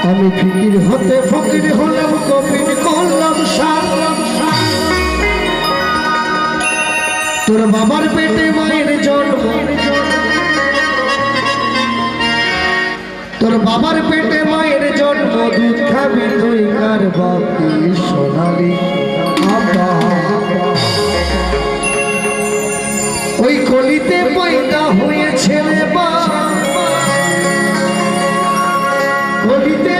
আমি ফিকির হতে ফকির হলাম কবির করলাম সার তোর বাবার পেটে মায়ের জন্ম তোর বাবার পেটে মায়ের জন্ম দুধ খাবি তুই কার বাপি সোনালি আব্বা ওই কলিতে পয়দা হয়েছে রে বা কলিতে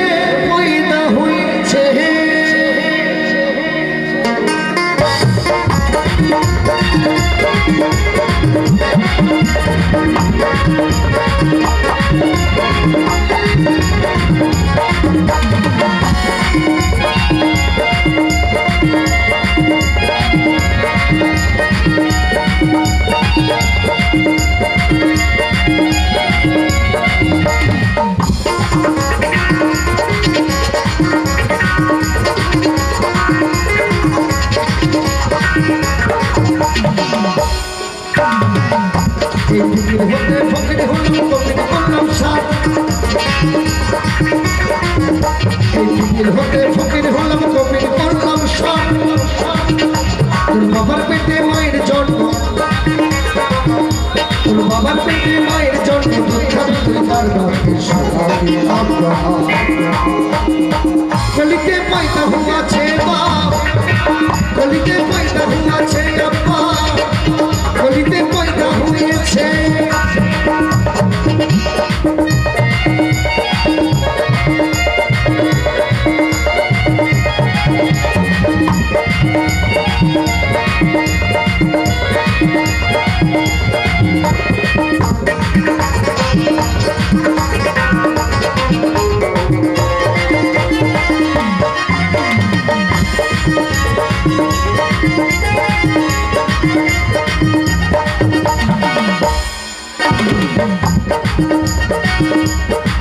পয়দা হয়েছে বাবার পেটে মায়ের জন্ম তোর বাবার পেটে মায়ের জন্ম কলিতে পয়দা হুয়াছে বাপ কলিতে পয়দা হুয়াছে আব্বা কলিতে পয়দা হয়েছে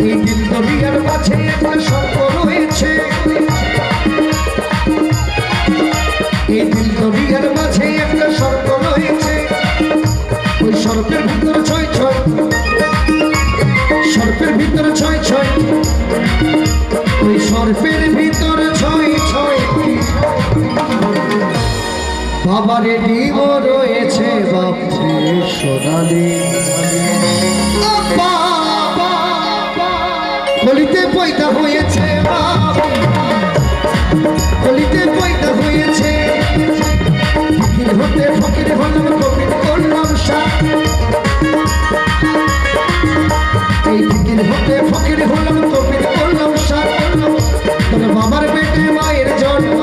এই দিন দুনিয়ার মাঝে একটা সর্প রয়েছে এই দিন দুনিয়ার মাঝে একটা সর্প রয়েছে ওই সর্পের ভিতরে ছয় ছয় সর্পের ভিতরে ছয় ছয় ওই সর্পের ভিতরে ছয় ছয় বাবারে ডিম রয়েছে বাপরে সোনালি কলিতে পয়দা হয়েছে কলিতে পয়দা হয়েছে ফকির হতে ফকির হলাম কবির করলাম সার এই ফকির হতে ফকির হলাম কবির করলাম সার তোর বাবার পেটে মায়ের জন্ম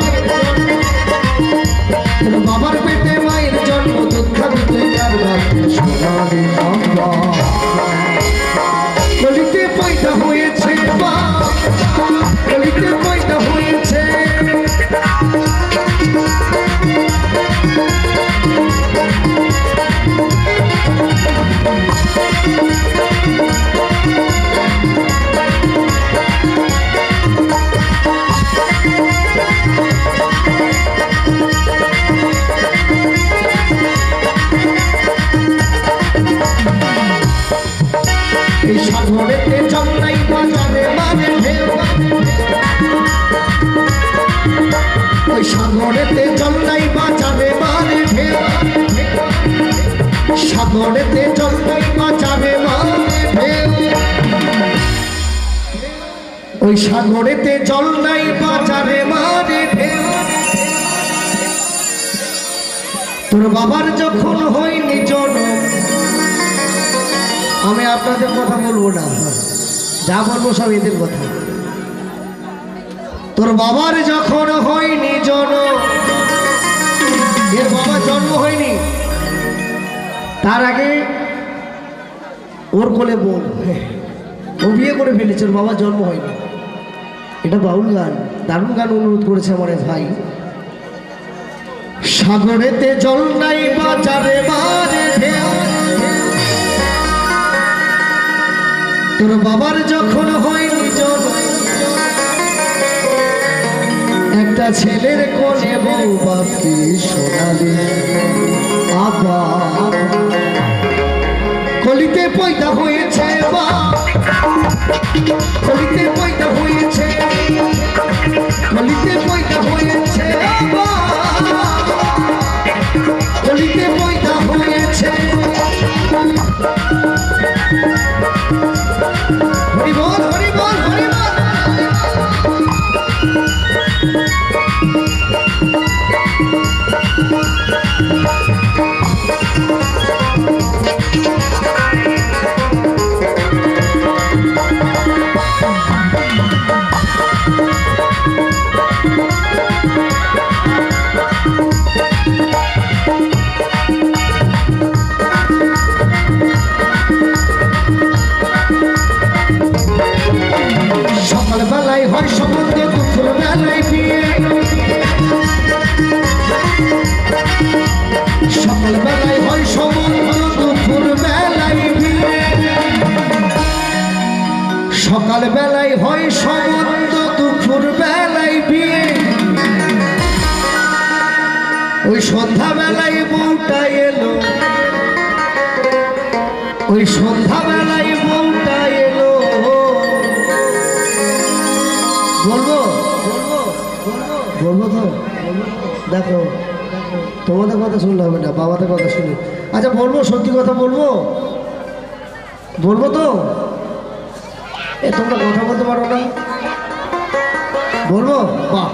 তোর বাবার পেটে মায়ের জন্ম দুধ খাবি তুই কার বাপি সোনালি আব্বা কলিতে পয়দা হয়েছে কলিতে পয়দা হয়েছে এই সাগরেতে জল নাই বাজারে মানে ঢেউ ওই সাগরেতে জল নাই বাজারে মানে ঢেউ সাগরেতে জল নাই বাজারে মানে ঢেউ ওই সাগরেতে জল নাই বাজারে মানে ঢেউ তোর বাবার যখন হয়নি জন্ম আমি আপনাদের কথা বলবো না যা বলবো সব এদের কথা তোর বাবার যখন হয়নি জন্ম এর বাবার জন্ম হয়নি তার আগে ওর কোলে বোন ও বিয়ে করে ফেলেছে ওর বাবার জন্ম হয়নি এটা বাউল গান দারুণ গান অনুরোধ করেছে আমার ভাই সাগরেতে জল নাই বাজারে মারে ঢেউ তোর বাবার যখন হয়নি জন্ম একটা ছেলের কোলে বউ বাপি সোনালি আব্বা কলিতে পয়দা হয়েছে বা কলিতে পয়দা হয়েছে সকালবেলায় হয় সম্বন্ধ, দুপুর বেলায় বিয়ে। সকালবেলায় হয় সম্বন্ধ, দুপুর বেলায় বিয়ে। সকালবেলায় হয় সম্বন্ধ, দুপুর বেলায় বিয়ে। ওই সন্ধ্যাবেলায় বউটা এলো, ওই সন্ধ্যাবেলায় বউটা এলো। বলবো বলবো বলবো তো দেখো, তোমাদের কথা শুনলে হবে না, বাবাদের কথা শুনি। আচ্ছা বলবো, সত্যি কথা বলবো, বলবো তো? এ তোমরা কথা বলতে পারো না? বলবো? বাহ।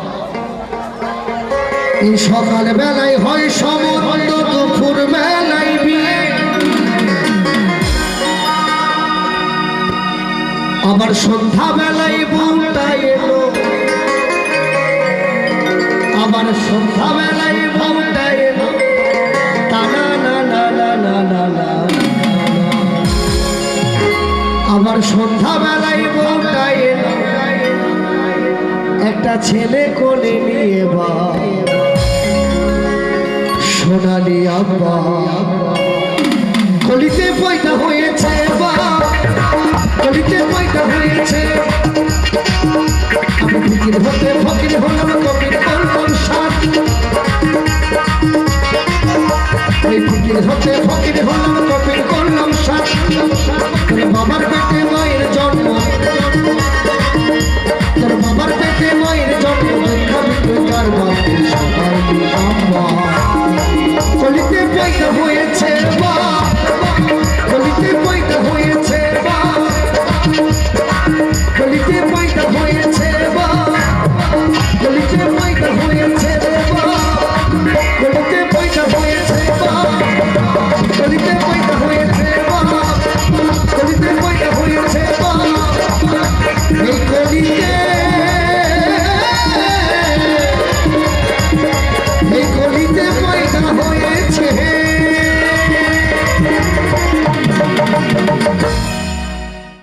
এই সকাল বেলায় হয় সম্বন্ধ, দুপুর বেলায় বিয়ে। আবার সন্ধ্যা বেলায় বউটা এলো, আবার সন্ধ্যা বেলায় বউটা এলো। টানা না না না না না না। আবার সন্ধ্যা বেলায় বউটা এলো, একটা ছেলে কোলে নিয়ে বা সোনালি আব্বা। কলিতে পয়দা হয়েছে বা, কলিতে পয়দা হয়েছে। আমি ফকির হতে ফকির হলাম, কবির করলাম সাথ। এই ফকির হতে ফকির হলাম, কবির করলাম সাথ। তোর বাবার পেটে মায়ের জন্ম, তোর বাবার পেটে মায়ের জন্ম। দেখাবি তুই তার বাপের সোনালি আব্বা। কলিতে পয়দা হয়েছে বা, কলিতে পয়দা হয়েছে বা, কলিতে পয়দা হয়েছে বা, কলিতে পয়দা হয়েছে বা, কলিতে পয়দা হয়েছে বা, কলিতে পয়দা হয়েছে বা, কলিতে পয়দা হয়েছে বা। এই কলিতে, এই কলিতে পয়দা হয়েছে